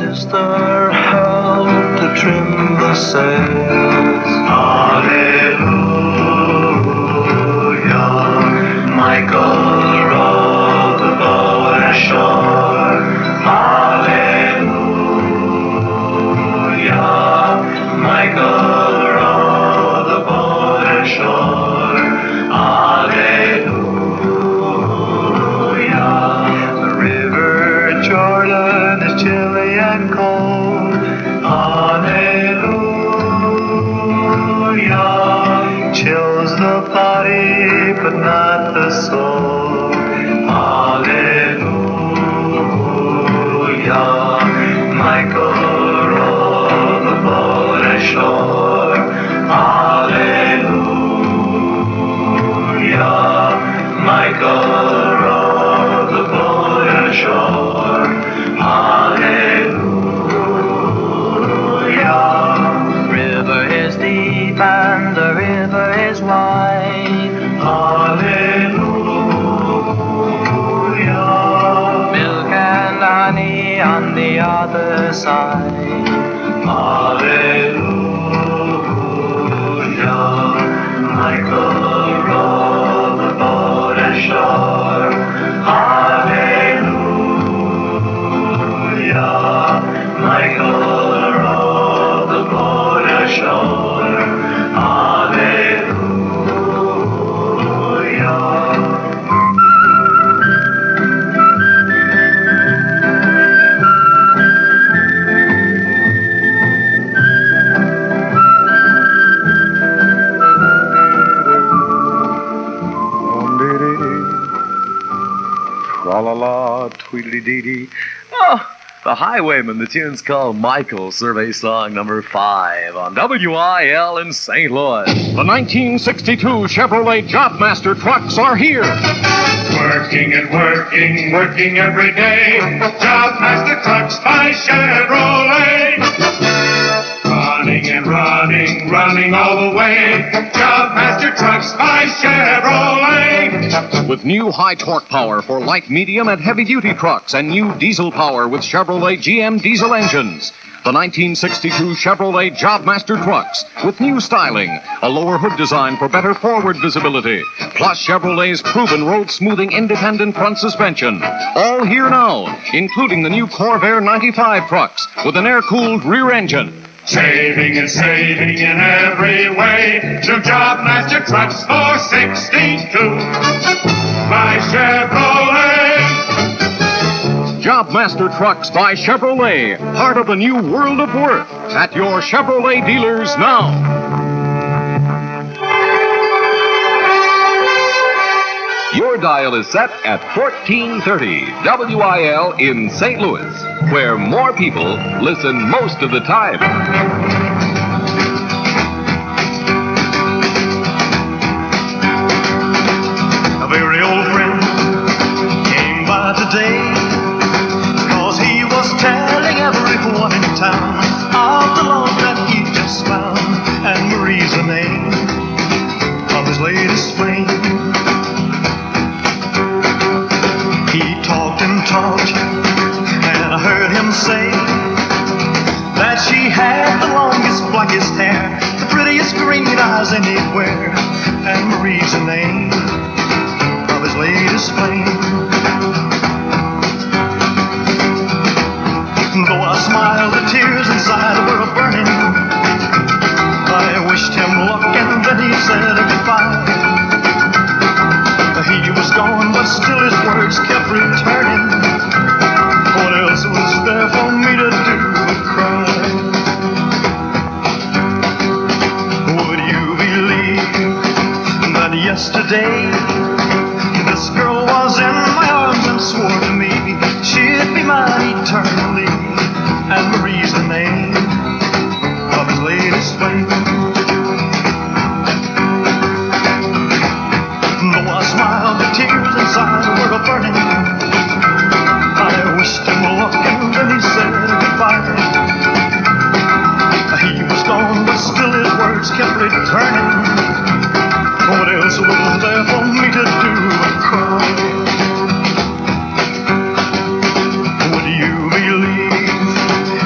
sister helped to trim the sails. Hallelujah, Michael rowed the boat ashore. Hallelujah, Michael rowed the boat ashore. Hallelujah, the river Jordan is chilly and cold. Hallelujah, chills the body but not the soul. Hallelujah, Michael rowed the boat ashore. Hallelujah, Michael rowed the boat ashore. Hallelujah. River is deep and the river is wide. Hallelujah. Milk and honey on the other side. Hallelujah. Michael rowed the boat ashore. Hallelujah. Michael rowed the boat ashore. Tra-la-la, tweedly-dee-dee. Oh, the Highwayman, the tune's called Michael, survey song number 5 on WIL in St. Louis. The 1962 Chevrolet Jobmaster trucks are here. Working and working, working every day. Jobmaster trucks by Chevrolet. Running and running, running all the way. Jobmaster trucks by Chevrolet. With new high torque power for light, medium, and heavy-duty trucks, and new diesel power with Chevrolet GM diesel engines. The 1962 Chevrolet Jobmaster trucks with new styling, a lower hood design for better forward visibility, plus Chevrolet's proven road smoothing independent front suspension. All here now, including the new Corvair 95 trucks with an air-cooled rear engine. Saving and saving in every way. New Jobmaster trucks for 62 by Chevrolet. Jobmaster trucks by Chevrolet, part of the new world of worth. At your Chevrolet dealers now. Your dial is set at 1430 WIL in St. Louis, where more people listen most of the time. A very old friend came by today, 'cause he was telling everyone in town of the love that he just found, and Marie's the name of his latest flame. He talked and talked, and I heard him say that she had the longest, blackest hair, the prettiest green eyes anywhere, and Marie's the name of his latest flame. Though I smiled, the tears inside were burning. I wished him luck, and then he said goodbye. He was gone, but still his words kept returning. What else was there for me to do but cry? Would you believe that yesterday this girl was in my arms and swore to me she'd be mine eternally, and Marie's the name of his latest flame. Though I smiled, the tears inside were burning. I wished him luck, and then he said goodbye. He was gone, but still his words kept returning. What else was there for me to do but cry? Would you believe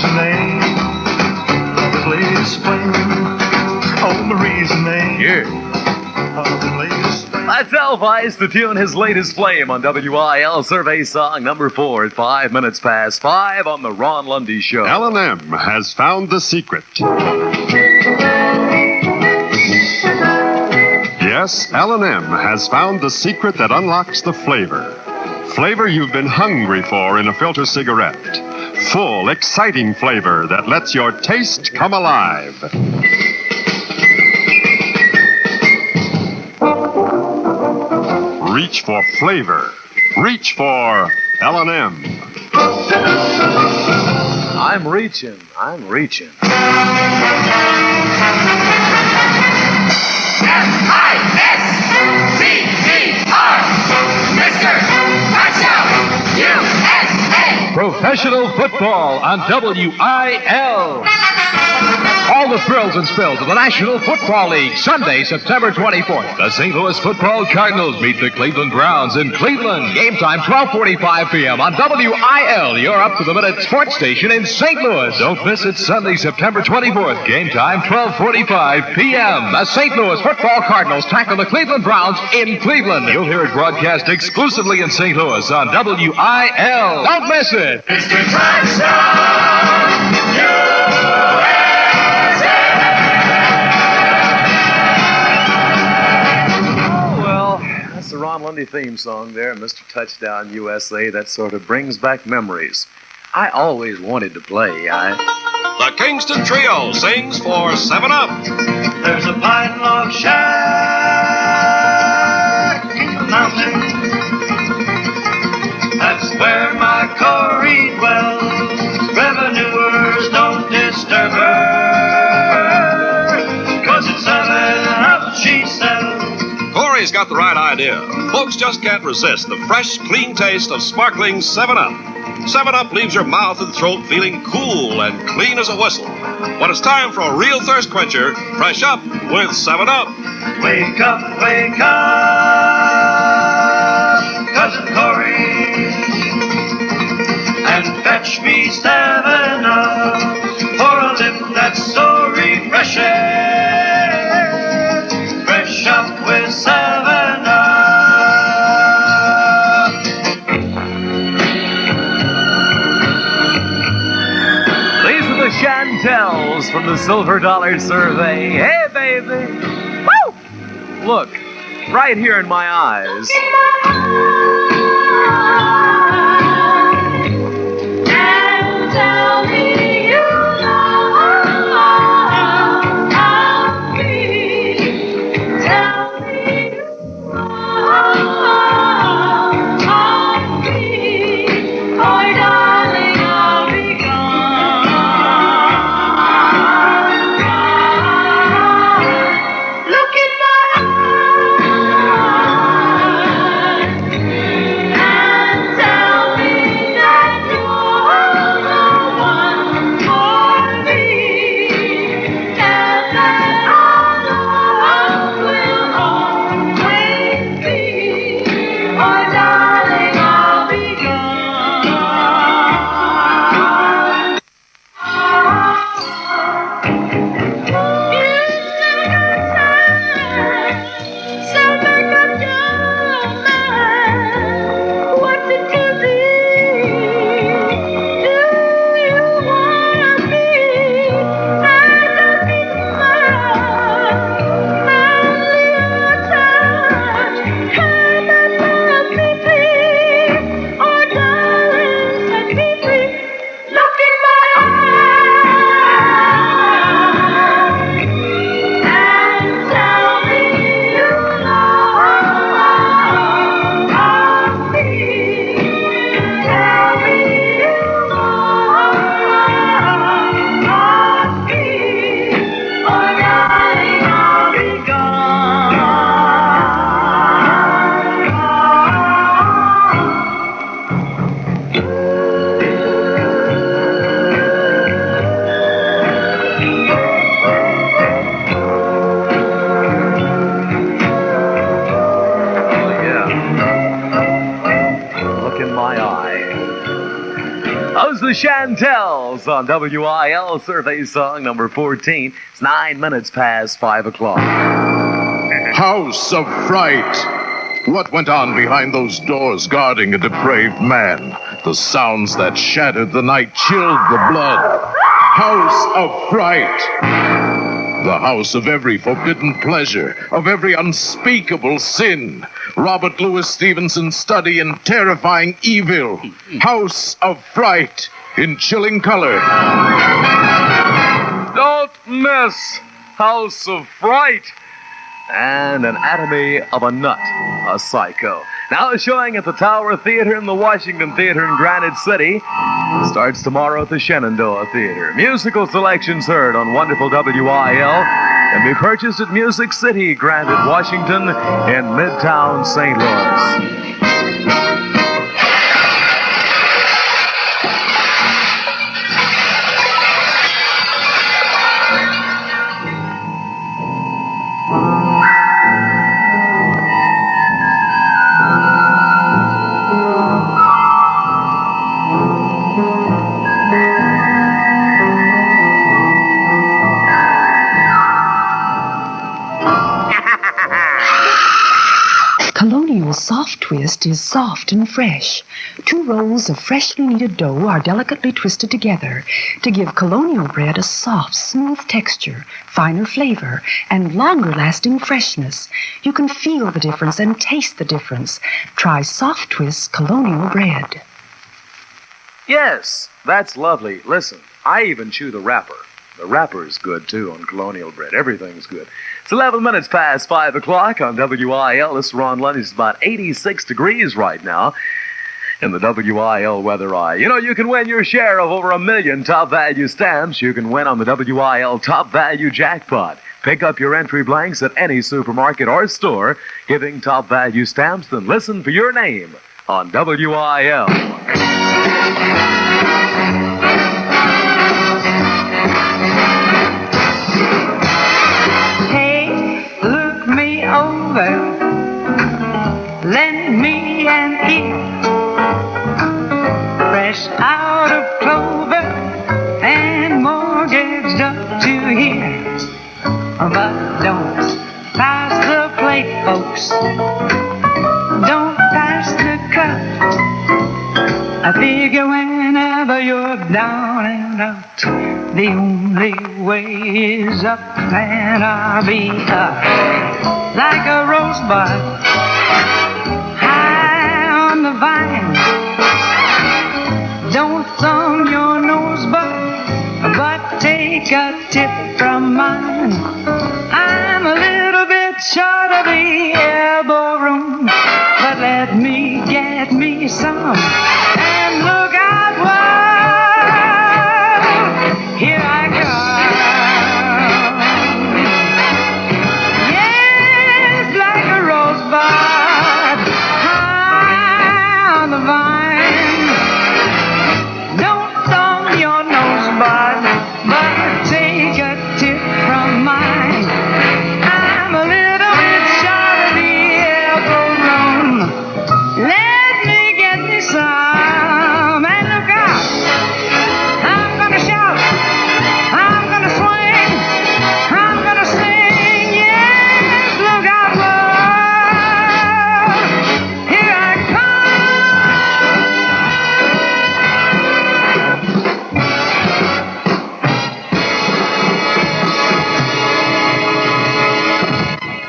Marie's the name of his latest flame. Oh, Marie's the name of his latest flame. That's Elvis to tune his latest flame on WIL Survey Song number 4 at 5 minutes past 5 on the Ron Lundy Show. L&M has found the secret. Yes, L&M has found the secret that unlocks the flavor. Flavor you've been hungry for in a filter cigarette. Full, exciting flavor that lets your taste come alive. Reach for flavor. Reach for L&M. I'm reaching. S-I-S-C-E-R, Mr. Touchdown, USA. Professional football on WIL. All the thrills and spills of the National Football League, Sunday, September 24th. The St. Louis Football Cardinals meet the Cleveland Browns in Cleveland. Game time, 12:45 p.m. on WIL, your up-to-the-minute sports station in St. Louis. Don't miss it, Sunday, September 24th. Game time, 12:45 p.m. The St. Louis Football Cardinals tackle the Cleveland Browns in Cleveland. You'll hear it broadcast exclusively in St. Louis on WIL. Don't miss it. Mr. Touchdown, USA. The Ron Lundy theme song there, Mr. Touchdown USA, that sort of brings back memories. I always wanted to play. The Kingston Trio sings for 7-Up. There's a pine log shack in the mountains. That's where my Corrie dwells. Revenuers don't disturb her, 'cause it's 7-Up she sells. Corey's got the right idea. Folks just can't resist the fresh, clean taste of sparkling 7-Up. 7-Up leaves your mouth and throat feeling cool and clean as a whistle. When it's time for a real thirst quencher, fresh up with 7-Up. Wake up, Cousin Corey, and fetch me 7-Up for a lift that's so refreshing. Fresh up with 7-Up. These are the Chantels from the Silver Dollar Survey. Hey, baby. Woo! Look, right here in my eyes. And tell me you love me. Tell me you love me. Oh, darling, I'll be gone. Look in my eyes. Chantels on WIL survey song number 14. It's 9 minutes past 5 o'clock. House of Fright. What went on behind those doors guarding a depraved man? The sounds that shattered the night chilled the blood. House of Fright. The house of every forbidden pleasure, of every unspeakable sin. Robert Louis Stevenson's study in terrifying evil. House of Fright in chilling color. Don't miss House of Fright and Anatomy of a Nut, a Psycho. Now showing at the Tower Theater in the Washington Theater in Granite City. Starts tomorrow at the Shenandoah Theater. Musical selections heard on wonderful WIL and be purchased at Music City, Granite, Washington, in Midtown St. Louis. Colonial Soft Twist is soft and fresh. 2 rolls of freshly kneaded dough are delicately twisted together to give colonial bread a soft, smooth texture, finer flavor, and longer-lasting freshness. You can feel the difference and taste the difference. Try Soft Twist Colonial Bread. Yes, that's lovely. Listen, I even chew the wrapper. The wrapper is good, too, on colonial bread. Everything's good. It's 11 minutes past 5 o'clock on WIL. This is Ron Lundy. It's about 86 degrees right now in the WIL weather eye. You know, you can win your share of over 1 million top value stamps. You can win on the WIL top value jackpot. Pick up your entry blanks at any supermarket or store giving top value stamps, then listen for your name on WIL. Over, lend me an ear, fresh out of clover and mortgaged up to here. But don't pass the plate, folks. Don't pass the cup. I figure whenever you're down and out, the only way is up, and I'll be up. Like a rosebud high on the vine. Don't thumb your nose, but take a tip from mine. I'm a little bit short of the elbow room, but let me get me some. And look out, world, here I come.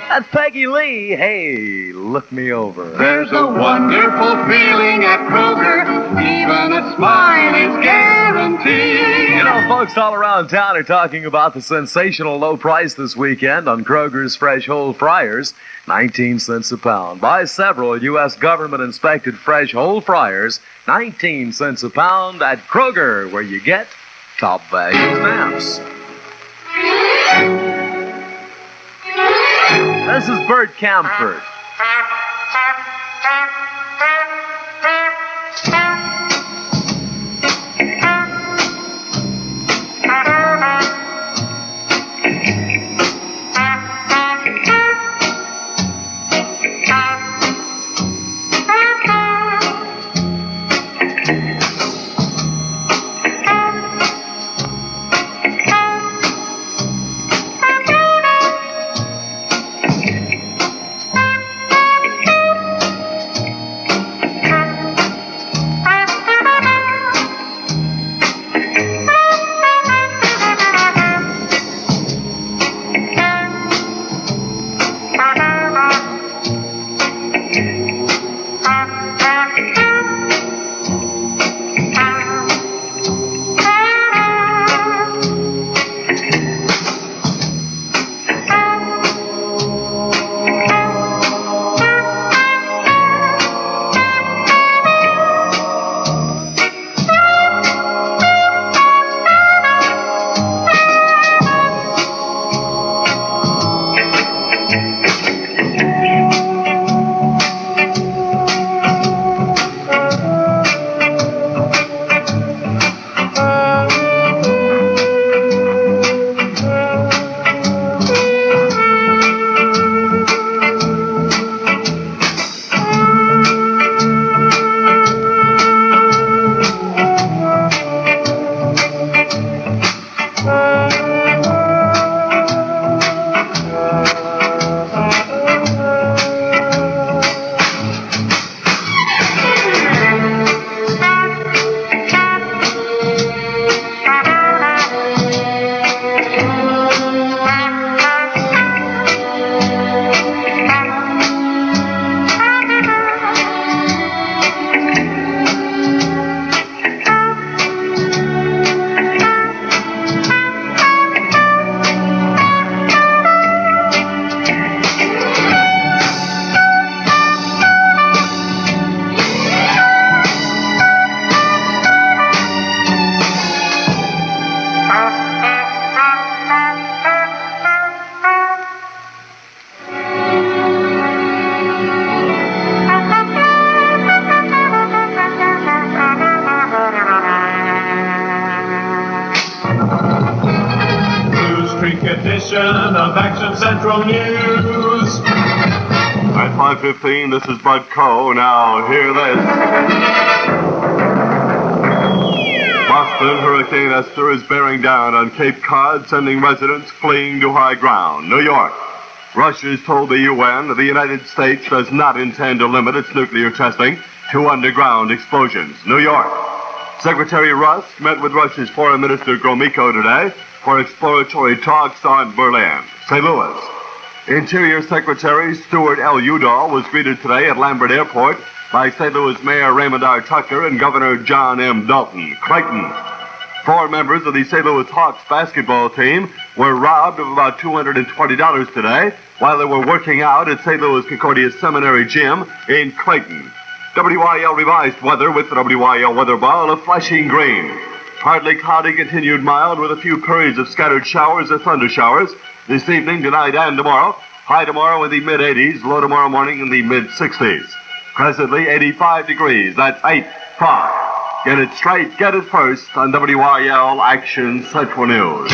That's Peggy Lee. Hey, look me over. There's a wonderful feeling at Kroger. Even a smile is guaranteed. You know, folks all around town are talking about the sensational low price this weekend on Kroger's fresh whole fryers, 19 cents a pound. Buy several U.S. government-inspected fresh whole fryers, 19 cents a pound at Kroger, where you get top value stamps. This is Bert Camford. Creek edition of Action Central News. At 5:15, this is Bud Coe. Now, hear this. Boston Hurricane Esther is bearing down on Cape Cod, sending residents fleeing to high ground. New York. Russia's told the UN that the United States does not intend to limit its nuclear testing to underground explosions. New York. Secretary Rusk met with Russia's Foreign Minister Gromyko today for exploratory talks on Berlin. St. Louis. Interior Secretary Stuart L. Udall was greeted today at Lambert Airport by St. Louis Mayor Raymond R. Tucker and Governor John M. Dalton. Clayton. 4 members of the St. Louis Hawks basketball team were robbed of about $220 today while they were working out at St. Louis Concordia Seminary Gym in Clayton. WIL revised weather with the WIL weather ball of flashing green. Partly cloudy, continued mild with a few periods of scattered showers or thunder showers this evening, tonight, and tomorrow. High tomorrow in the mid-80s, low tomorrow morning in the mid-60s. Presently 85 degrees. That's 8-5. Get it straight, get it first on WIL Action Central News.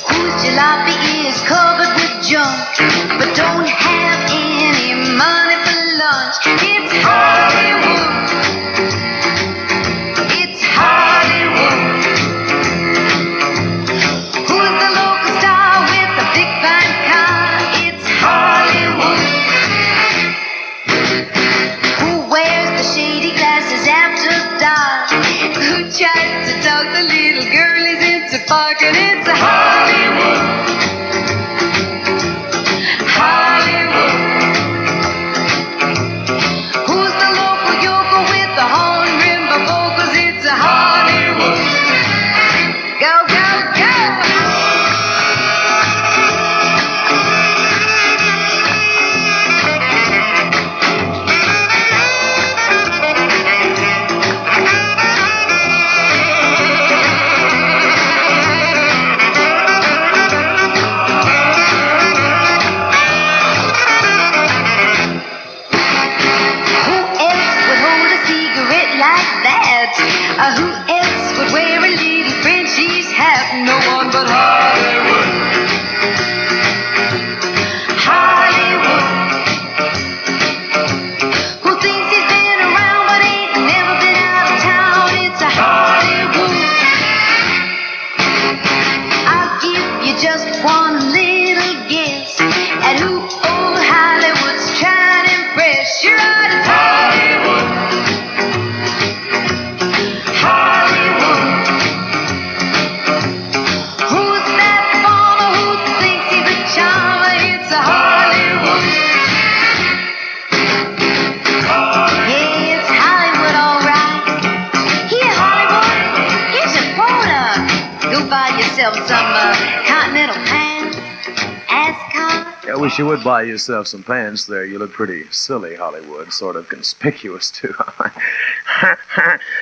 Whose jalopy is covered with junk, but don't have any money for lunch? It's Hollywood. It's Hollywood. Who's the local star with the big fine car? It's Hollywood. Who wears the shady glasses after dark? Who tries to talk the little girlies into barking? It's Hollywood. Hollywood. Who's the local yokel with the horn rimba vocals? It's Hollywood. Go, go, go. Who else would wear a little Frenchie's hat? No one but Hollywood. Hollywood. Who thinks he's been around but ain't never been out of town? It's a Hollywood. I'll give you just one little guess at who old Hollywood's trying to impress. You're right, it's Hollywood. Some Continental pants, Ascot. I wish you would buy yourself some pants there. You look pretty silly, Hollywood. Sort of conspicuous, too.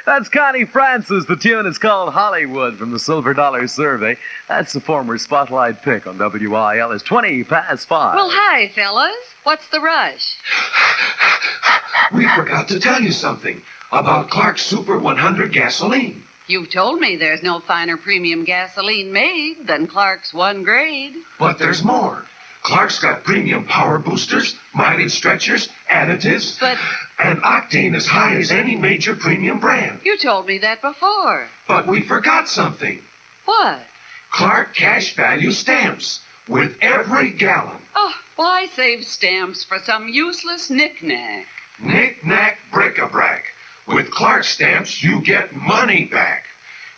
That's Connie Francis. The tune is called Hollywood from the Silver Dollar Survey. That's the former Spotlight pick on WIL. It's 20 past 5. Well, hi, fellas. What's the rush? We forgot to tell you something about Clark's Super 100 gasoline. You've told me there's no finer premium gasoline made than Clark's One Grade. But there's more. Clark's got premium power boosters, mileage stretchers, additives, and octane as high as any major premium brand. You told me that before. But we forgot something. What? Clark cash value stamps with every gallon. Oh, why save stamps for some useless knick-knack? Knick-knack, bric-a-brac. With Clark stamps, you get money back.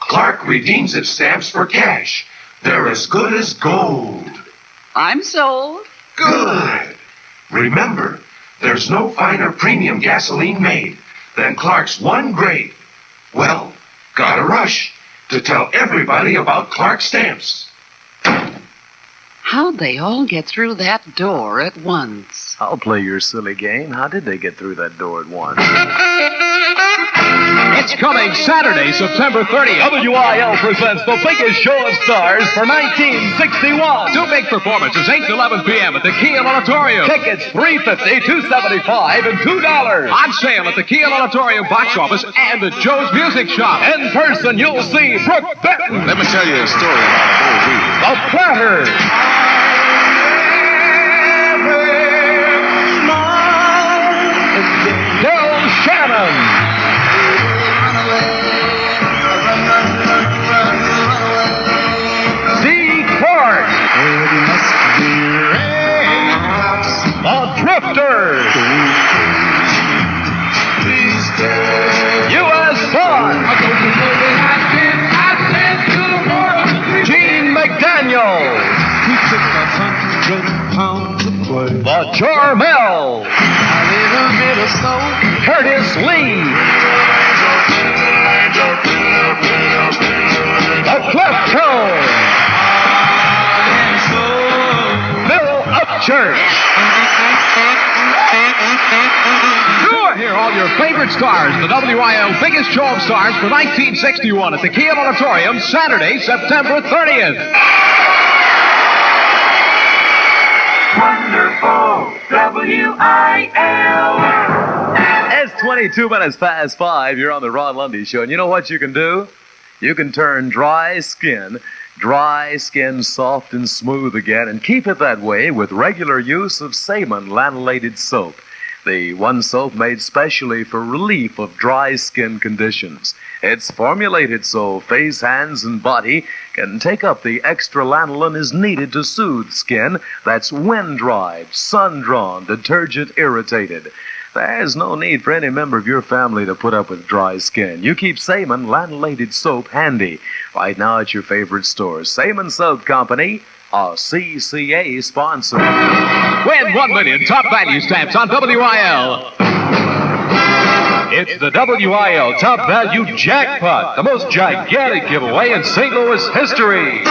Clark redeems its stamps for cash. They're as good as gold. I'm sold. Good. Remember, there's no finer premium gasoline made than Clark's One Grade. Well, gotta rush to tell everybody about Clark stamps. How'd they all get through that door at once? I'll play your silly game. How did they get through that door at once? It's coming Saturday, September 30th. WIL presents the biggest show of stars for 1961. Two big performances, 8 to 11 p.m. at the Kiel Auditorium. Tickets $3.50, $2.75, and $2. On sale at the Kiel Auditorium box office and at Joe's Music Shop. In person, you'll see Brooke Benton. Let me tell you a story about The Platters. Bill Shannon. Dee Clark. The Drifters. U.S. Bond. Gene McDaniel. The Jarmel. Curtis Lee. The Cleftones. Bill Upchurch. Sure, hear all your favorite stars. The WIL biggest show of stars for 1961 at the Kiel Auditorium, Saturday, September 30th. Wonderful WIL. It's 22 minutes past 5. You're on the Ron Lundy Show. And you know what you can do? You can turn dry skin soft and smooth again, and keep it that way with regular use of Saman lanolated soap. The one soap made specially for relief of dry skin conditions. It's formulated so face, hands, and body can take up the extra lanolin is needed to soothe skin that's wind-dried, sun-drawn, detergent-irritated. There's no need for any member of your family to put up with dry skin. You keep Saman lanolated soap handy. Right now at your favorite store. Saman Soap Company, a CCA sponsor. Win 1 million top value stamps on WIL. It's the WIL Top Value Jackpot, the most gigantic giveaway in St. Louis history.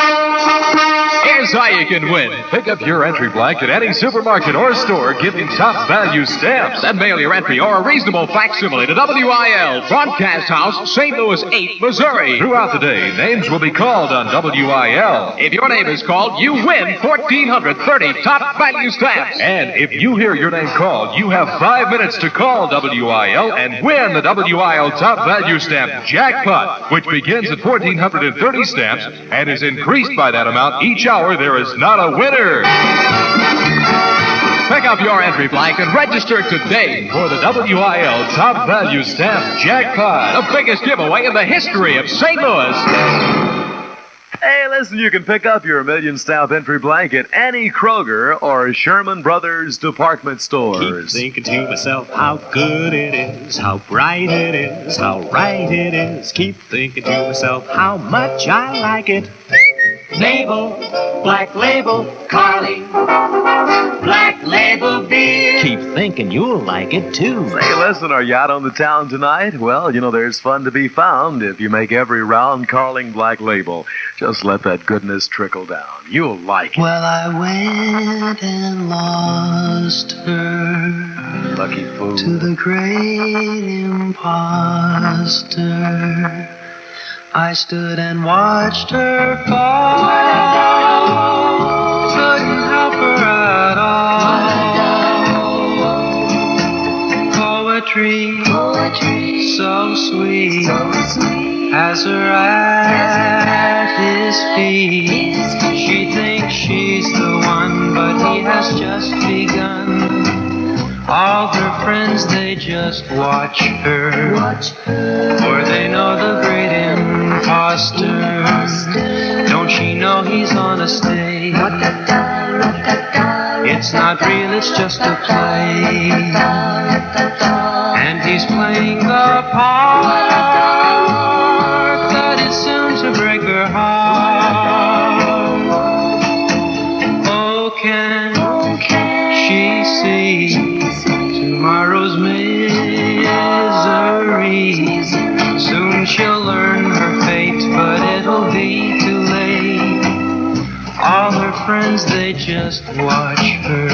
Here's how you can win. Pick up your entry blank at any supermarket or store giving top value stamps. Then mail your entry or a reasonable facsimile to WIL, Broadcast House, St. Louis 8, Missouri. Throughout the day, names will be called on WIL. If your name is called, you win 1,430 top value stamps. And if you hear your name called, you have 5 minutes to call WIL and win the WIL Top Value Stamp Jackpot, which begins at 1,430 stamps and is increased by that amount each hour there is not a winner. Pick up your entry blank and register today for the WIL Top Value Stamp Jackpot, the biggest giveaway in the history of St. Louis. Hey, listen, you can pick up your million stamp entry blank at any Kroger or Sherman Brothers department stores. Keep thinking to myself how good it is, how bright it is, how right it is. Keep thinking to myself how much I like it. Label, Black Label, Carling, Black Label beer. Keep thinking you'll like it too. Hey, listen, are you out on the town tonight? Well, you know, there's fun to be found if you make every round Carling Black Label. Just let that goodness trickle down. You'll like it. Well, I went and lost her. Lucky fool. To the great imposter. I stood and watched her fall. Couldn't help her at all. Poetry, so sweet, has her at his feet. She thinks she's the one, but he has just begun. All her friends, they just watch her, for they know the great imposter. Don't she know he's on a stage? It's not real, it's just a play. And he's playing the part that is soon to break her heart. Oh, can she see tomorrow's misery? Soon she'll learn her fate, but it'll be too late. All her friends, they just watch her,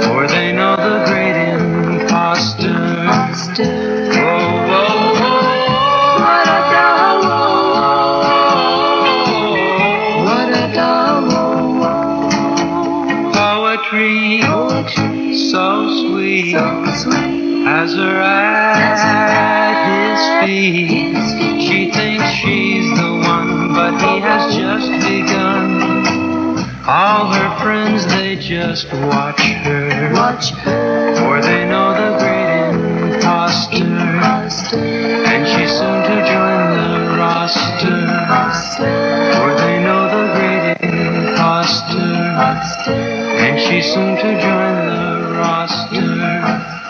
for they know the great imposter. Oh, oh, oh. has her at his feet. She thinks she's the one, but he has just begun. All her friends, they just watch her, for they know the great imposter, and she's soon to join the roster, for they know the great imposter, and she's soon to join the roster.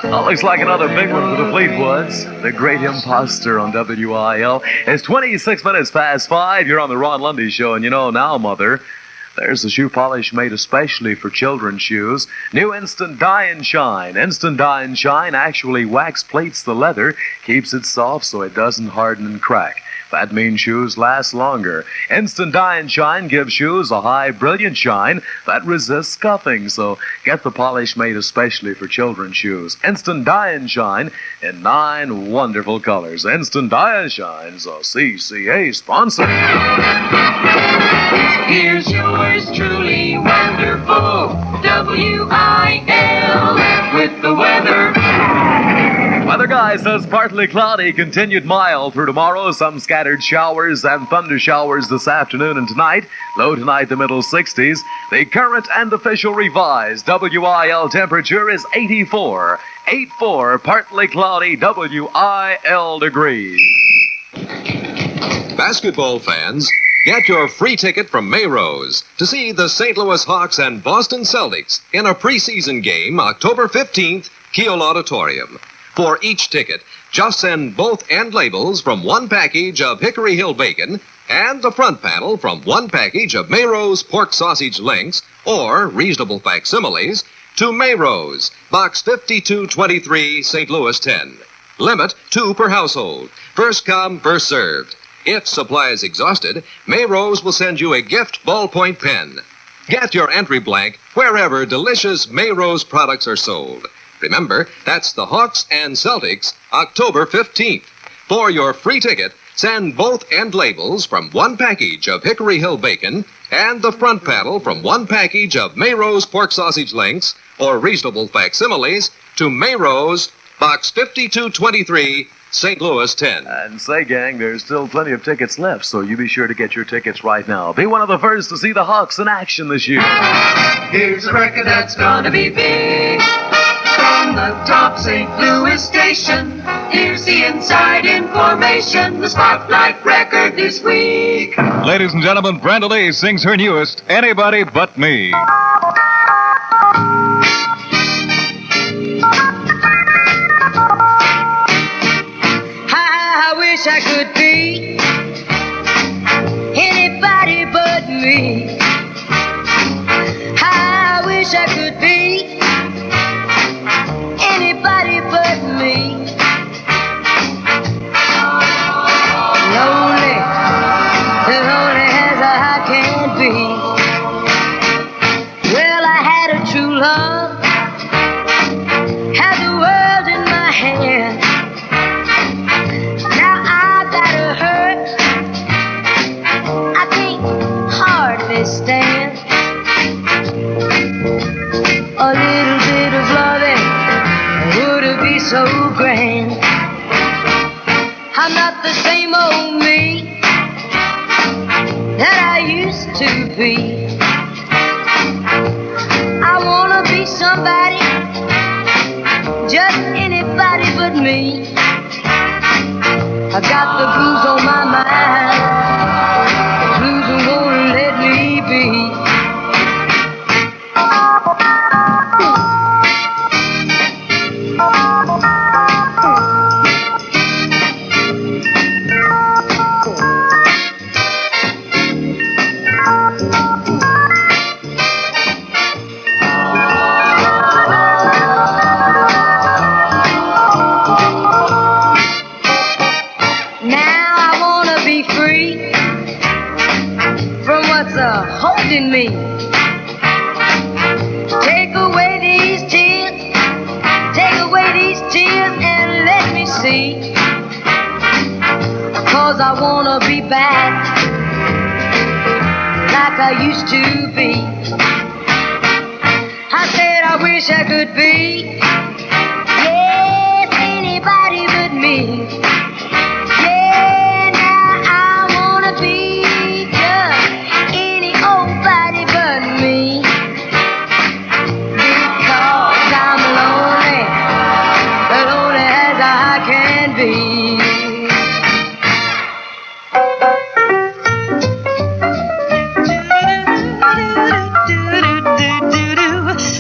Oh, looks like another big one for the Fleetwoods. The Great Imposter on WIL. It's 26 minutes past 5. You're on the Ron Lundy Show, and you know now, Mother, there's the shoe polish made especially for children's shoes. New Instant Dye and Shine. Instant Dye and Shine actually wax plates the leather, keeps it soft so it doesn't harden and crack. That means shoes last longer. Instant Dye and Shine gives shoes a high, brilliant shine that resists scuffing. So get the polish made especially for children's shoes. Instant Dye and Shine in 9 wonderful colors. Instant Dye and Shine's a CCA sponsor. Here's yours truly wonderful, WIL, with the weather. Weather guy says partly cloudy, continued mild through tomorrow. Some scattered showers and thunder showers this afternoon and tonight. Low tonight, the middle 60s. The current and official revised WIL temperature is 84. 84, partly cloudy, WIL degrees. Basketball fans, get your free ticket from Mayrose to see the St. Louis Hawks and Boston Celtics in a preseason game October 15th, Kiel Auditorium. For each ticket, just send both end labels from one package of Hickory Hill bacon and the front panel from one package of Mayrose pork sausage links or reasonable facsimiles to Mayrose, Box 5223, St. Louis 10. Limit 2 per household. First come, first served. If supply is exhausted, Mayrose will send you a gift ballpoint pen. Get your entry blank wherever delicious Mayrose products are sold. Remember, that's the Hawks and Celtics, October 15th. For your free ticket, send both end labels from one package of Hickory Hill bacon and the front panel from one package of Mayrose pork sausage links or reasonable facsimiles to Mayrose, Box 5223, St. Louis 10. And say, gang, there's still plenty of tickets left, so you be sure to get your tickets right now. Be one of the first to see the Hawks in action this year. Here's a record that's gonna be big. From the top St. Louis station, here's the inside information, the Spotlight record this week. Ladies and gentlemen, Brenda Lee sings her newest, Anybody But Me. I wish I could be anybody but me. I wish I could be anybody but me. Lonely, lonely as I can be. Well, I had a true love, had the world in my hand. Now I got a hurt, I can't hardly stand. A little bit of loving would it be so grand? I'm not the same old me that I used to be. I wanna be somebody, just anybody but me. I got the blues on my mind, the blues won't let me be. Holding me. Take away these tears, and let me see. 'Cause I wanna be back like I used to be. I said I wish I could be, yeah, be.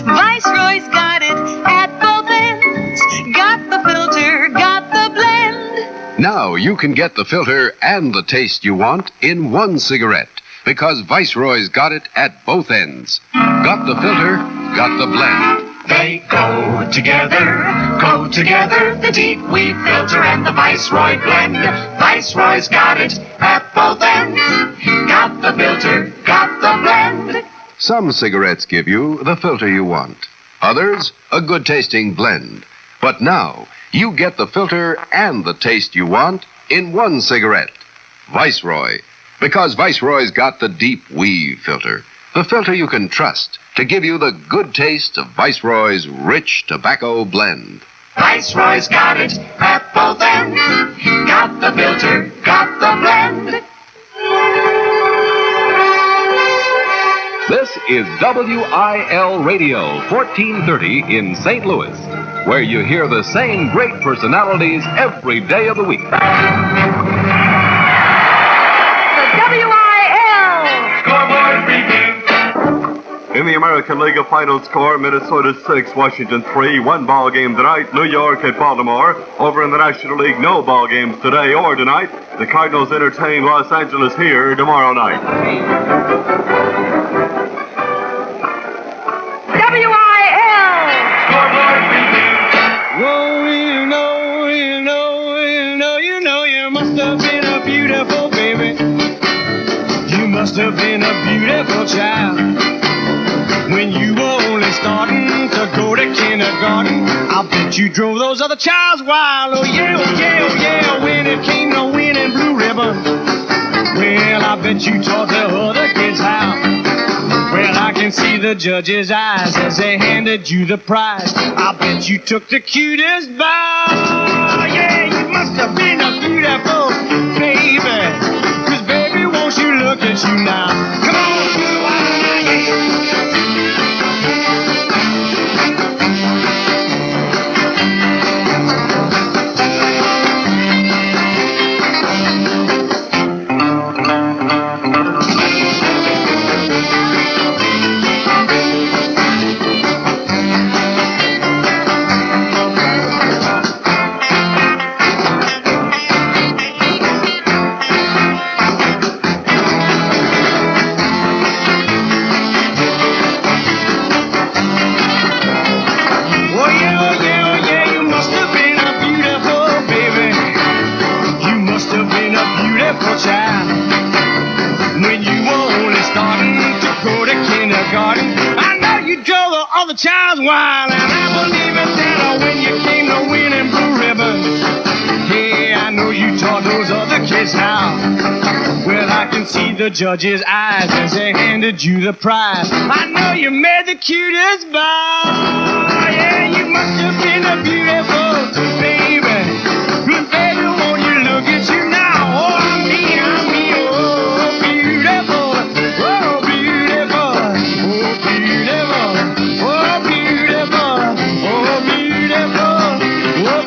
Viceroy's got it at both ends. Got the filter, got the blend. Now you can get the filter and the taste you want in one cigarette because Viceroy's got it at both ends. Got the filter, got the blend. They go together, the deep weed filter and the Viceroy blend. Viceroy's got it at both ends. Got the filter, got the blend. Some cigarettes give you the filter you want. Others, a good-tasting blend. But now, you get the filter and the taste you want in one cigarette. Viceroy. Because Viceroy's got the deep weave filter. The filter you can trust to give you the good taste of Viceroy's rich tobacco blend. Viceroy's got it at both ends. Got the filter, got the blend. This is WIL Radio 1430 in St. Louis, where you hear the same great personalities every day of the week. In the American League of final score, Minnesota 6, Washington 3. One ball game tonight, New York at Baltimore. Over in the National League, no ball games today or tonight. The Cardinals entertain Los Angeles here tomorrow night. You must have been a beautiful baby. You must have been a beautiful child. When you were only starting to go to kindergarten, I bet you drove those other childs wild. Oh yeah, oh yeah, oh yeah, when it came to winning blue ribbons. Well, I bet you taught the other kids how. Well, I can see the judge's eyes as they handed you the prize. I bet you took the cutest bow. Yeah, you must have been a beautiful baby. 'Cause baby, won't you look at you now? Come on, blue eye, yeah. Child's wild, and I believe it that when you came to winning blue ribbons. Yeah, I know you taught those other kids how. Well, I can see the judge's eyes as they handed you the prize. I know you made the cutest bow. Yeah, you must have been a beautiful baby. Good baby, won't you look at you now? Oh, I'm me, oh, beautiful, oh, beautiful, oh,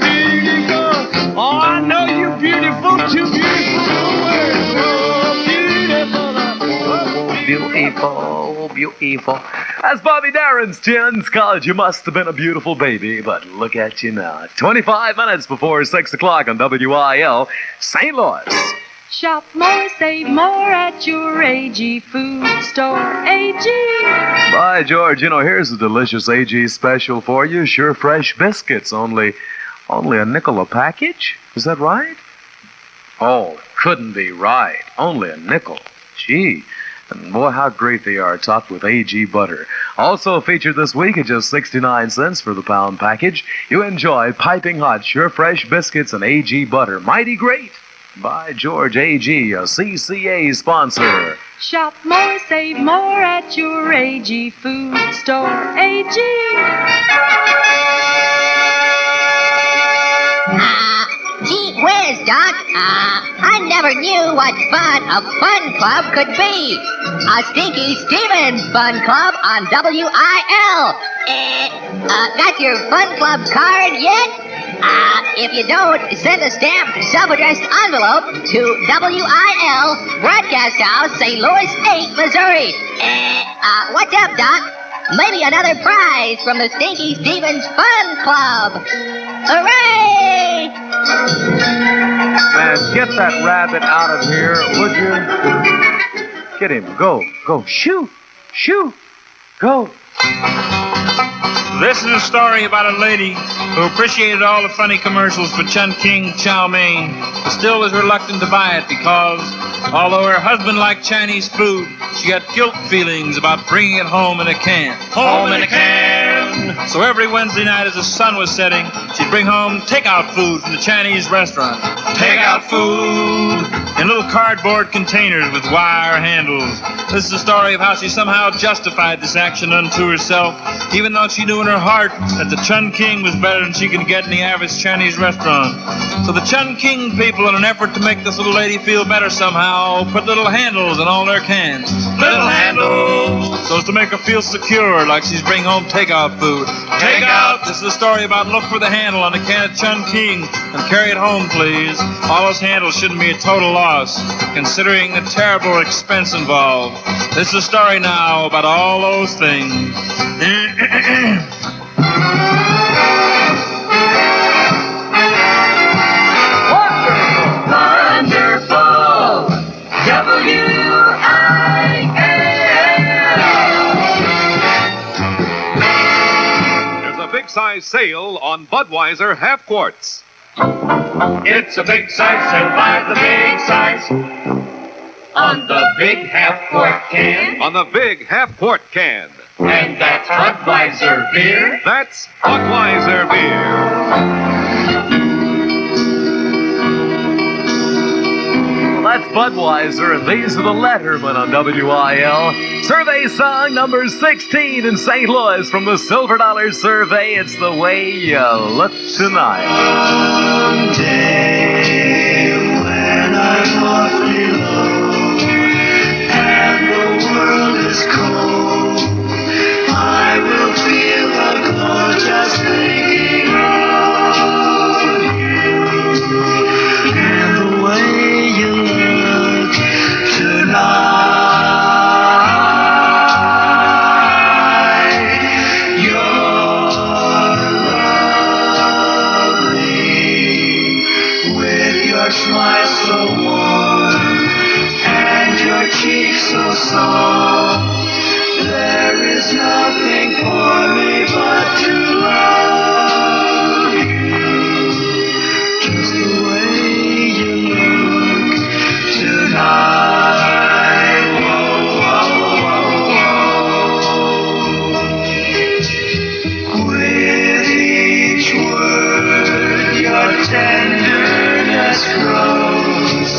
beautiful. Oh, I know you're beautiful, too beautiful for words. Oh, beautiful. Beautiful, beautiful. That's Bobby Darin's Tunes called You Must Have Been a Beautiful Baby. But look at you now. 25 minutes before 6 o'clock on WIL, St. Louis. Shop more, save more at your AG food store. AG. By George, here's a delicious AG special for you. Sure fresh biscuits, only a nickel a package? Is that right? Oh, couldn't be right. Only a nickel. Gee. And boy, how great they are, topped with AG butter. Also featured this week at just 69 cents for the pound package. You enjoy piping hot, sure fresh biscuits and AG butter. Mighty great. By George, AG, a CCA sponsor. Shop more, save more at your AG food store. AG. Gee whiz, Doc. I never knew what fun a fun club could be. A Stinky Stevens Fun Club on WIL. Got your fun club card yet? If you don't, send a stamped, self-addressed envelope to WIL, Broadcast House, St. Louis 8, Missouri. What's up, Doc? Maybe another prize from the Stinky Stevens Fun Club. Hooray! Man, get that rabbit out of here, would you? Get him. Go. Shoo. Go. This is a story about a lady who appreciated all the funny commercials for Chun King chow mein, but still was reluctant to buy it because, although her husband liked Chinese food, she got guilt feelings about bringing it home in a can. Home in a can! So every Wednesday night as the sun was setting, she'd bring home takeout food from the Chinese restaurant. Takeout food! In little cardboard containers with wire handles. This is the story of how she somehow justified this action unto herself, even though she knew in her heart that the Chun King was better than she could get in the average Chinese restaurant. So the Chun King people, in an effort to make this little lady feel better somehow, put little handles in all their cans. Little handles! So as to make her feel secure, like she's bringing home takeout food. Takeout! This is a story about look for the handle on a can of Chun King and carry it home, please. All those handles shouldn't be a total loss, considering the terrible expense involved. This is a story now about all those things. Wonderful! W-I-L! There's a big size sale on Budweiser half quarts. It's a big size sale by the big size. On the big half-quart can. On the big half quart can. And that's Budweiser beer. That's Budweiser beer. Well, that's Budweiser, and these are the Letterman on WIL. Survey song number 16 in St. Louis from the Silver Dollar Survey. It's The Way You Look Tonight. Someday when I'm awfully low and the world is cold, I will feel a glow just thinking of you and the way you look tonight. You're lovely with your smile so warm and your cheeks so soft. There is nothing for me but to love you, just the way you look tonight. Whoa, whoa, whoa. With each word, your tenderness grows,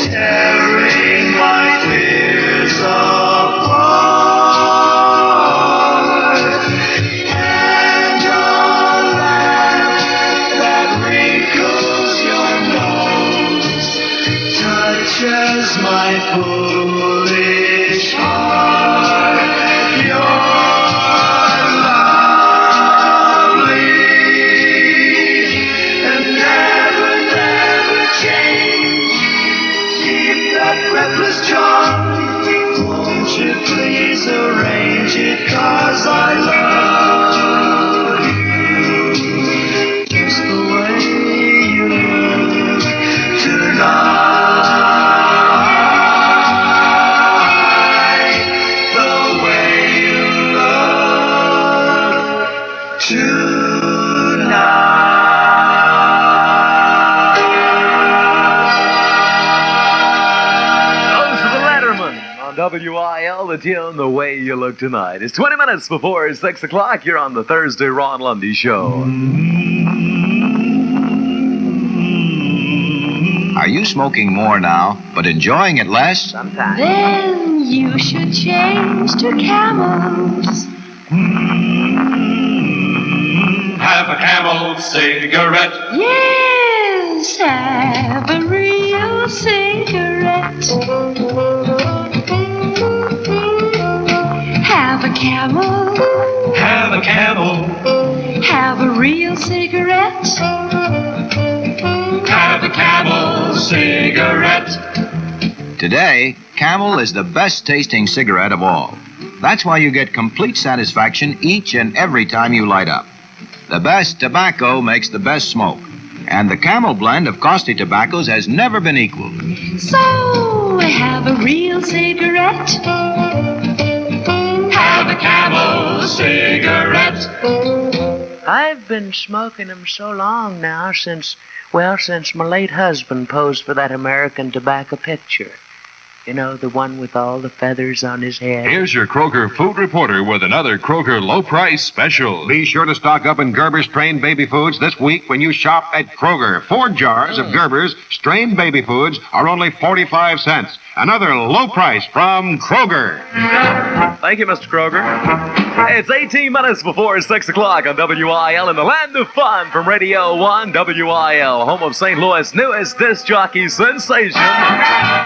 tearing my fears apart. And your laugh that wrinkles your nose touches my foolish heart. You're lovely and never, never change. Keep that breathless charm. Won't you please arrange it, 'cause I love you just the way you look tonight. The way you look tonight. Those are the Letterman on WIL, the tune The Way You Look Tonight. It's 20 minutes before 6 o'clock. You're on the Thursday Ron Lundy Show. Are you smoking more now, but enjoying it less? Sometimes. Then you should change to Camels. Have a Camel cigarette. Yes, have a real cigarette. Have a Camel. Have a Camel. Have a real cigarette. cigarette. Today, Camel is the best tasting cigarette of all. That's why you get complete satisfaction each and every time you light up. The best tobacco makes the best smoke. And the Camel blend of costly tobaccos has never been equaled. So, have a real cigarette. Have a Camel cigarette. I've been smoking them so long now since my late husband posed for that American tobacco picture. You know, the one with all the feathers on his head. Here's your Kroger food reporter with another Kroger low price special. Be sure to stock up in Gerber's strained baby foods this week when you shop at Kroger. 4 jars of Gerber's strained baby foods are only 45 cents. Another low price from Kroger. Thank you, Mr. Kroger. Hey, it's 18 minutes before 6 o'clock on WIL in the land of fun from Radio 1 WIL, home of St. Louis' newest disc jockey sensation,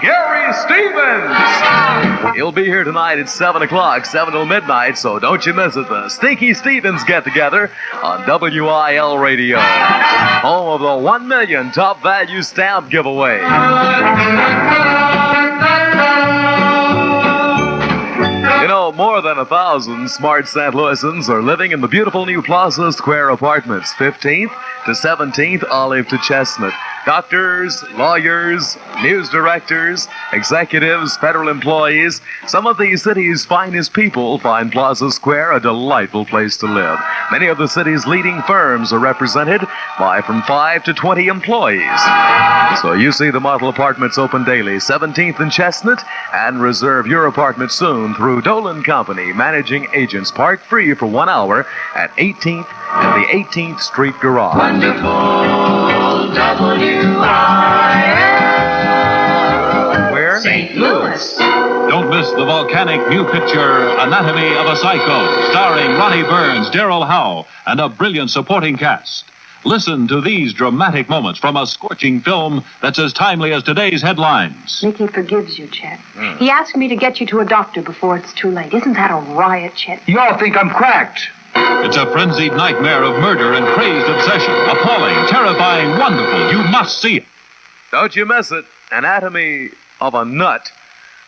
Gary Stevens. He'll be here tonight at 7 o'clock, 7 till midnight, so don't you miss it. The Stinky Stevens get-together on WIL Radio, home of the 1 million top value stamp giveaway. You know, more than 1,000 smart St. Louisans are living in the beautiful new Plaza Square apartments, 15th to 17th Olive to Chestnut. Doctors, lawyers, news directors, executives, federal employees, some of the city's finest people find Plaza Square a delightful place to live. Many of the city's leading firms are represented by from 5 to 20 employees. So you see the model apartments open daily, 17th and Chestnut, and reserve your apartment soon through Dolan Company, managing agents. Park free for 1 hour at 18th and the 18th Street Garage. Wonderful WIL. Where? St. Louis. Don't miss the volcanic new picture, Anatomy of a Psycho, starring Ronnie Burns, Daryl Howe, and a brilliant supporting cast. Listen to these dramatic moments from a scorching film that's as timely as today's headlines. Mickey forgives you, Chet. He asked me to get you to a doctor before it's too late. Isn't that a riot, Chet? You all think I'm cracked. It's a frenzied nightmare of murder and crazed obsession. Appalling, terrifying, wonderful. You must see it. Don't you miss it. Anatomy of a Nut.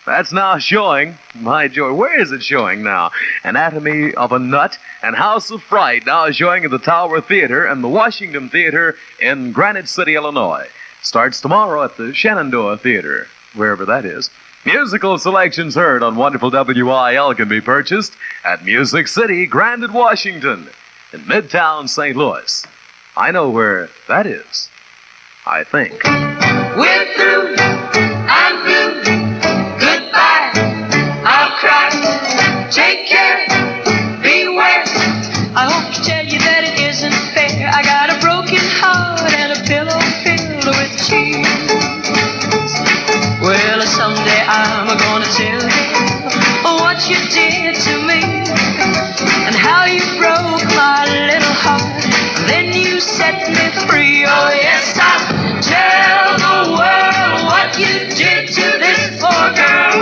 That's now showing. My joy. Where is it showing now? Anatomy of a Nut and House of Fright now showing at the Tower Theater and the Washington Theater in Granite City, Illinois. Starts tomorrow at the Shenandoah Theater, wherever that is. Musical selections heard on Wonderful WIL can be purchased at Music City, Grandin, Washington, in Midtown St. Louis. I know where that is, I think. We're through. I'm blue. Goodbye. I'll cry. Take care. Beware. I hope to tell you that it isn't fair. I got a broken heart and a pillow filled with tears. Well, someday I'm gonna tell you what you did to me and how you broke my little heart. Then you set me free. Oh yes, I'll tell the world what you did to this poor girl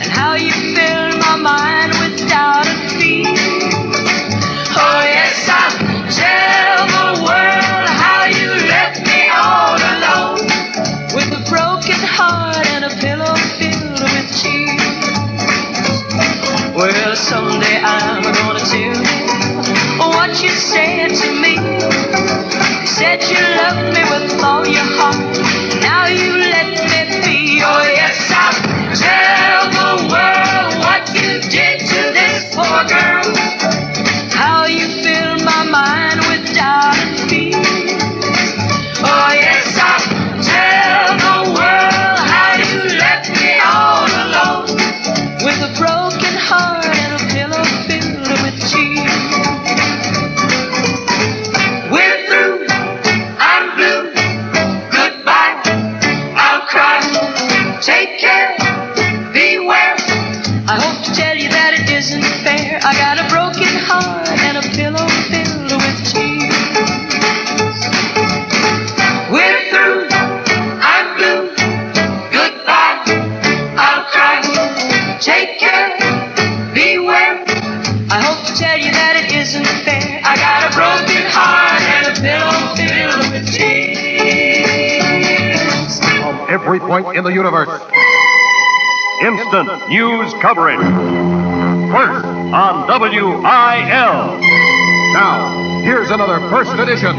and how you filled my mind with doubt and fear. Oh yes, I'll tell the world how you left me all alone with a broken heart and a pillow filled with tears. Well, someday I'm gonna tell you what you said to me. You said you loved me with all your heart. Now you let me be. Oh yes, I'll tell the world what you did to this poor girl. How you filled my mind with doubt and fear. Oh yes, I'll tell the world how you left me all alone with a broken heart and a pillow filled with tears. We're through. I'm blue. Goodbye. I'll cry. Take care. Beware. I hope to tell you that it isn't fair. I got a broken heart and a pillow filled with every point in the universe. Instant news coverage. First on WIL. Now, here's another first edition.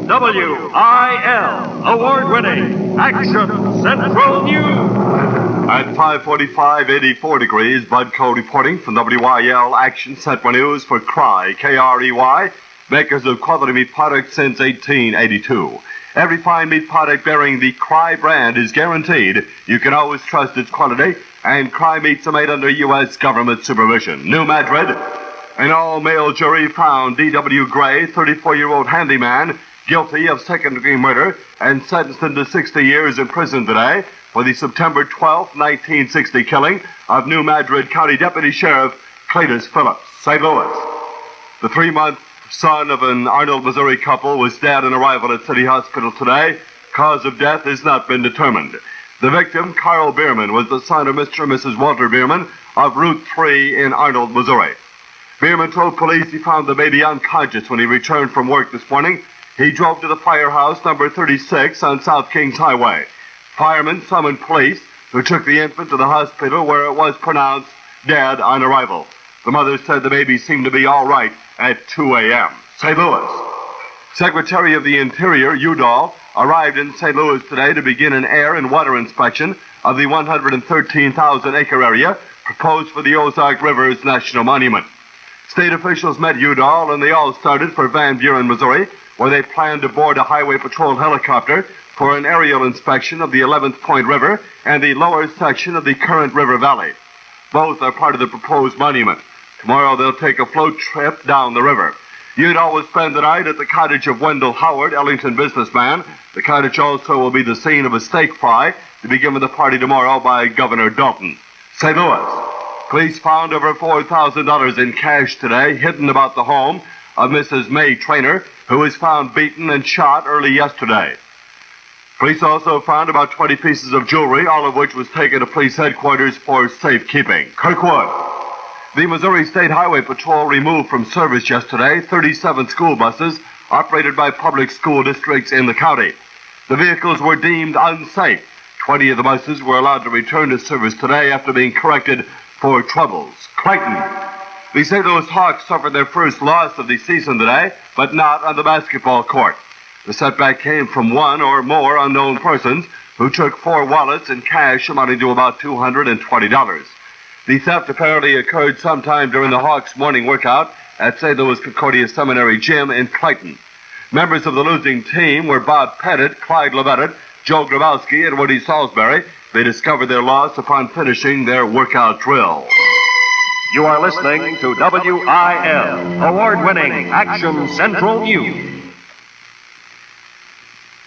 WIL, award-winning Action Central News. At 5:45, 84 degrees, Bud Cole reporting from WIL Action Central News for Cry, K-R-E-Y, makers of quality meat products since 1882. Every fine meat product bearing the Cry brand is guaranteed. You can always trust its quality, and Cry meats are made under U.S. government supervision. New Madrid, an all-male jury found D.W. Gray, 34-year-old handyman, guilty of second-degree murder and sentenced him to 60 years in prison today for the September 12, 1960 killing of New Madrid County Deputy Sheriff Cletus Phillips, St. Louis. The 3-month son of an Arnold, Missouri couple was dead on arrival at City Hospital today. Cause of death has not been determined. The victim, Carl Bierman, was the son of Mr. and Mrs. Walter Bierman of Route 3 in Arnold, Missouri. Bierman told police he found the baby unconscious when he returned from work this morning. He drove to the firehouse number 36 on South Kings Highway. Firemen summoned police, who took the infant to the hospital where it was pronounced dead on arrival. The mother said the baby seemed to be all right at 2 a.m. St. Louis. Secretary of the Interior, Udall, arrived in St. Louis today to begin an air and water inspection of the 113,000-acre area proposed for the Ozark Rivers National Monument. State officials met Udall, and they all started for Van Buren, Missouri, where they planned to board a highway patrol helicopter for an aerial inspection of the 11th Point River and the lower section of the Current River Valley. Both are part of the proposed monument. Tomorrow they'll take a float trip down the river. Udall will spend the night at the cottage of Wendell Howard, Ellington businessman. The cottage also will be the scene of a steak fry to be given the party tomorrow by Governor Dalton. St. Louis. Police found over $4,000 in cash today hidden about the home of Mrs. May Trainer, who was found beaten and shot early yesterday. Police also found about 20 pieces of jewelry, all of which was taken to police headquarters for safekeeping. Kirkwood. The Missouri State Highway Patrol removed from service yesterday 37 school buses operated by public school districts in the county. The vehicles were deemed unsafe. 20 of the buses were allowed to return to service today after being corrected for troubles. Clayton. The St. Louis Hawks suffered their first loss of the season today, but not on the basketball court. The setback came from one or more unknown persons who took 4 wallets and cash amounting to about $220. The theft apparently occurred sometime during the Hawks' morning workout at St. Louis Concordia Seminary Gym in Clayton. Members of the losing team were Bob Pettit, Clyde Levettet, Joe Grabowski, and Woody Salisbury. They discovered their loss upon finishing their workout drill. You are listening to WIL, award-winning Action Central News.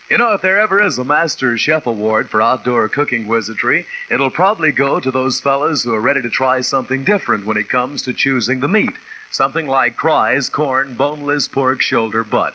You know, if there ever is a Master Chef Award for outdoor cooking wizardry, it'll probably go to those fellas who are ready to try something different when it comes to choosing the meat. Something like Cry's corn, boneless pork shoulder butt.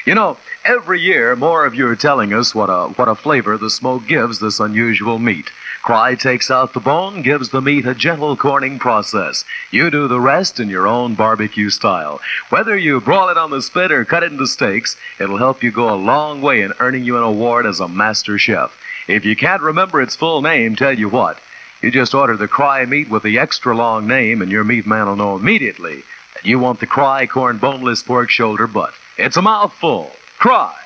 You know, every year more of you are telling us what a flavor the smoke gives this unusual meat. Cry takes out the bone, gives the meat a gentle corning process. You do the rest in your own barbecue style. Whether you broil it on the spit or cut it into steaks, it'll help you go a long way in earning you an award as a master chef. If you can't remember its full name, tell you what, you just order the Cry meat with the extra long name, and your meat man will know immediately that you want the Cry corn boneless pork shoulder butt. It's a mouthful. Cry,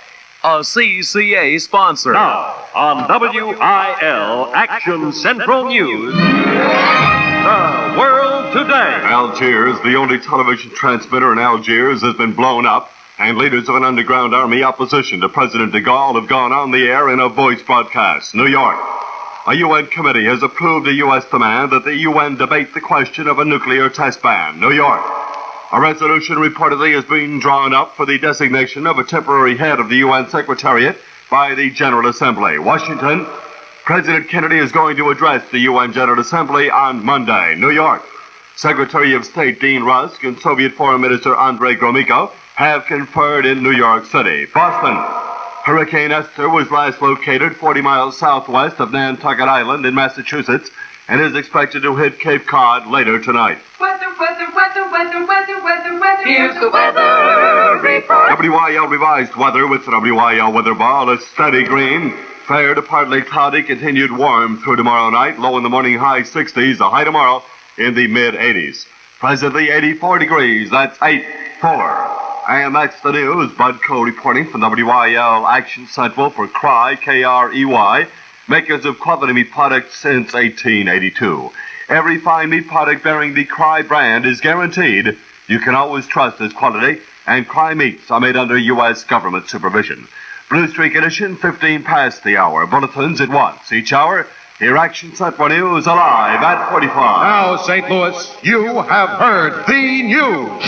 a CCA sponsor. Now, on WIL Action Central News, the world today. Algiers, the only television transmitter in Algiers, has been blown up, and leaders of an underground army opposition to President de Gaulle have gone on the air in a voice broadcast. New York. A UN committee has approved a U.S. demand that the UN debate the question of a nuclear test ban. New York. A resolution reportedly is being drawn up for the designation of a temporary head of the UN Secretariat by the General Assembly. Washington. President Kennedy is going to address the UN General Assembly on Monday. New York. Secretary of State Dean Rusk and Soviet Foreign Minister Andrei Gromyko have conferred in New York City. Boston. Hurricane Esther was last located 40 miles southwest of Nantucket Island in Massachusetts and is expected to hit Cape Cod later tonight. Here's the weather report. WIL revised weather with the WIL weather ball. A steady green. Fair to partly cloudy, continued warm through tomorrow night. Low in the morning, high 60s. The high tomorrow in the mid-80s. Presently 84 degrees. That's 84. And that's the news. Bud Cole reporting from WIL Action Central for Crye, K-R-E-Y, makers of quality meat products since 1882. Every fine meat product bearing the Crye brand is guaranteed. You can always trust this quality, and Crye meats are made under U.S. government supervision. Blue Streak edition, 15 past the hour. Bulletins at once each hour. Your Action Central News alive at 45. Now, St. Louis, you have heard the news.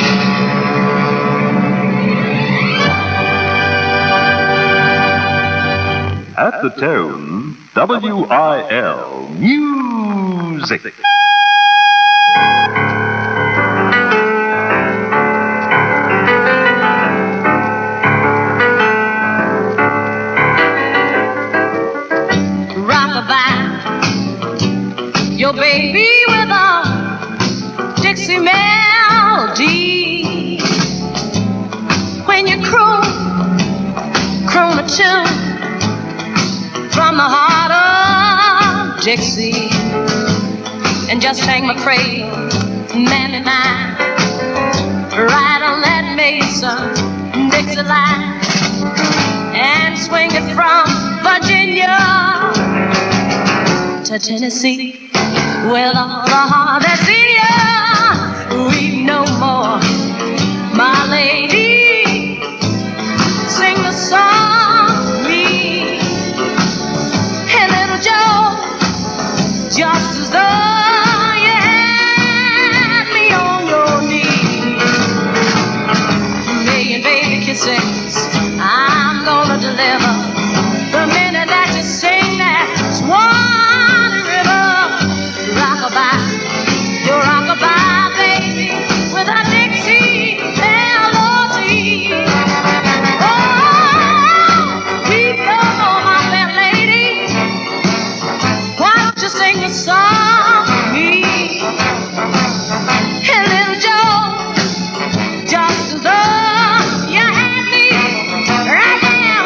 At the tone, WIL Music. Your baby with a Dixie melody. When you croon a tune from the heart of Dixie, and just hang my cradle, man and I, right on that Mason Dixie line, and swing it from Virginia to Tennessee. With all the heart that's in ya, weep no more, my lady. Sing the song for me. And little Joe, just as though you had me on your knee. Million baby kisses I'm gonna deliver the minute that you sing that Swan River. Rockabye, your rockabye, baby, with a Dixie melody. Oh, weep no more, my fair lady. Why don't you sing a song for me? And little Joe, just as though you had me right now.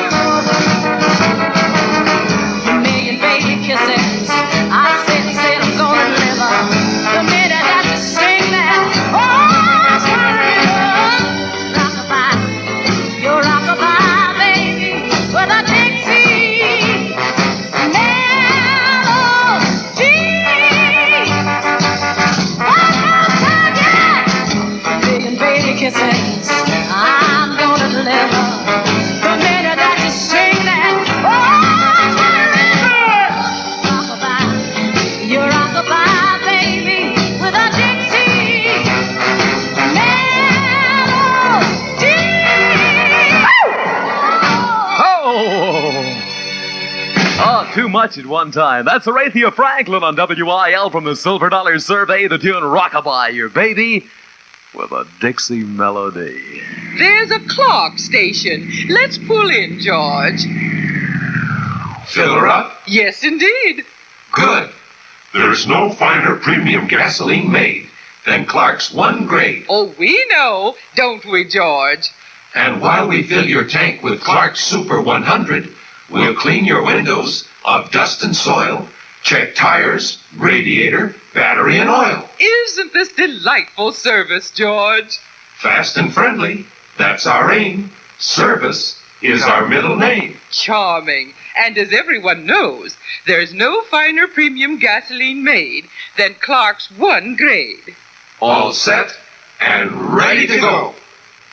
A million baby kisses. I said I'm gonna deliver the minute that you sing that. Oh, rockabye, your rockabye, baby, with a Dixie melody. Million baby kisses I'm gonna deliver the minute that you sing that. You're rockabye, baby, with a Dixie melody. Oh, too much at one time. That's Arathea Franklin on WIL from the Silver Dollar Survey. The tune Rockabye, your baby, with a Dixie melody. There's a Clark station. Let's pull in, George. Fill her up? Yes, indeed. Good. There's no finer premium gasoline made than Clark's One Grade. Oh, we know, don't we, George? And while we fill your tank with Clark's Super 100, we'll clean your windows of dust and soil, check tires, radiator, battery, and oil. Isn't this delightful service, George? Fast and friendly. That's our aim. Service is our middle name. Charming. And as everyone knows, there's no finer premium gasoline made than Clark's One Grade. All set and ready to go.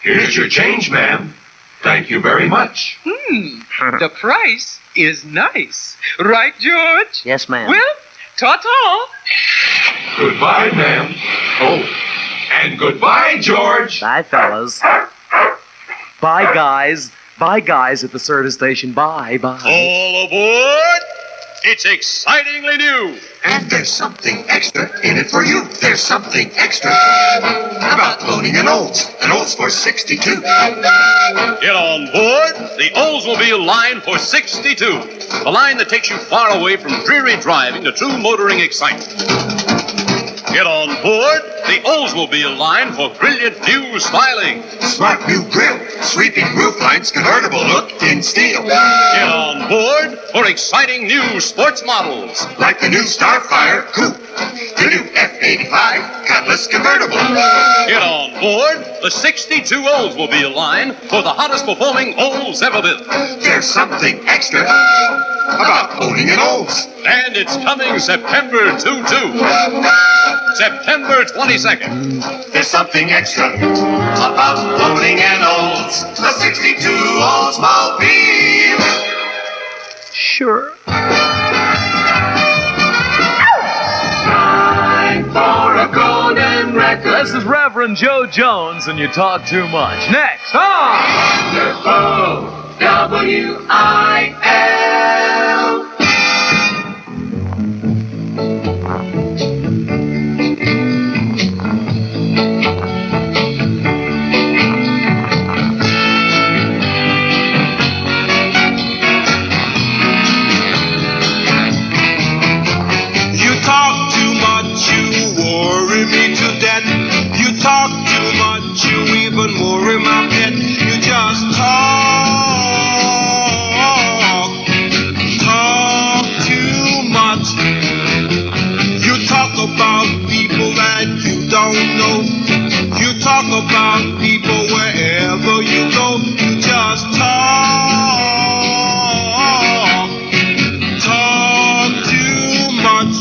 Here's your change, ma'am. Thank you very much. The price is nice. Right, George? Yes, ma'am. Well, ta-ta. Goodbye, ma'am. Oh, and goodbye, George. Bye, fellas. Bye, guys. Bye, guys at the service station. Bye, bye. All aboard! It's excitingly new. And there's something extra in it for you. There's something extra about loaning an Olds. An Olds for 62. Get on board. The Olds will be a line for 62. A line that takes you far away from dreary driving to true motoring excitement. Get on board. The Oldsmobile line for brilliant new styling. Smart new grill, sweeping roof lines, convertible look in steel. Get on board for exciting new sports models. Like the new Starfire Coupe, the new F-85 Cutlass convertible. Get on board the 62 Oldsmobile line for the hottest performing Olds ever built. There's something extra about owning an Olds. And it's coming September 22. September 22nd. There's something extra about owning an Olds. The 62 Oldsmobile. Sure. Time for a golden record. This is Reverend Joe Jones, and you talk too much. Next on Wonderful WIL. Worry my pet, you just talk too much. You talk about people that you don't know. You talk about people wherever you go. You just talk too much.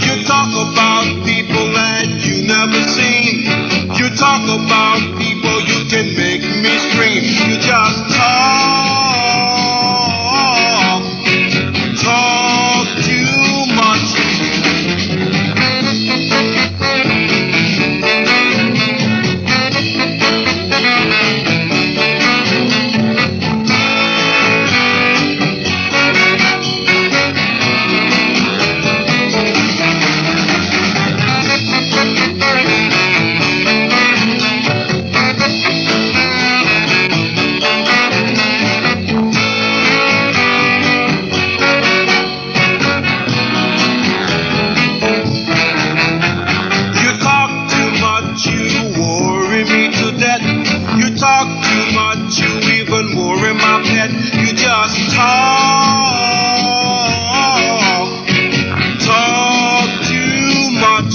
You talk about people that you never seen. You talk about people, you can make me scream. You just talk too much. Talk too much, you even worry my pet. You just talk too much.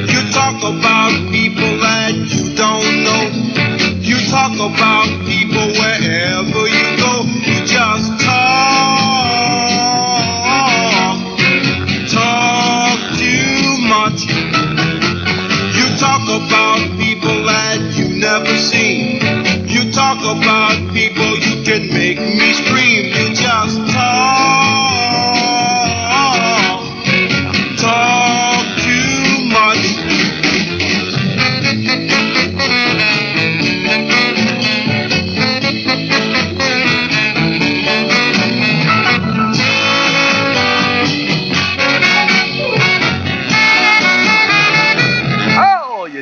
You talk about people that you don't know. You talk about people wherever you go. You just talk too much. You talk about people that you never seen. You talk about people, you can make me scream. You just talk too much.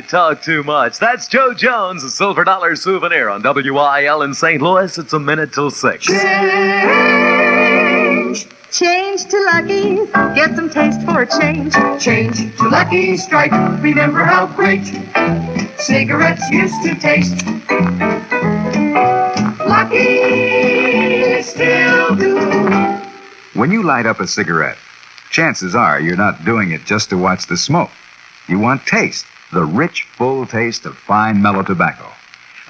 Talk too much. That's Joe Jones, a Silver Dollar Souvenir on WIL in St. Louis. It's a minute till 6. Change to Lucky's. Get some taste for a change. Change to Lucky Strike. Remember how great cigarettes used to taste. Lucky still do. When you light up a cigarette, chances are you're not doing it just to watch the smoke. You want taste. The rich, full taste of fine, mellow tobacco.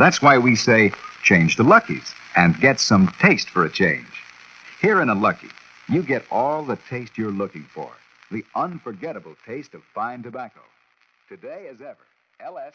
That's why we say, change to Lucky's and get some taste for a change. Here in a Lucky, you get all the taste you're looking for. The unforgettable taste of fine tobacco. Today, as ever, LS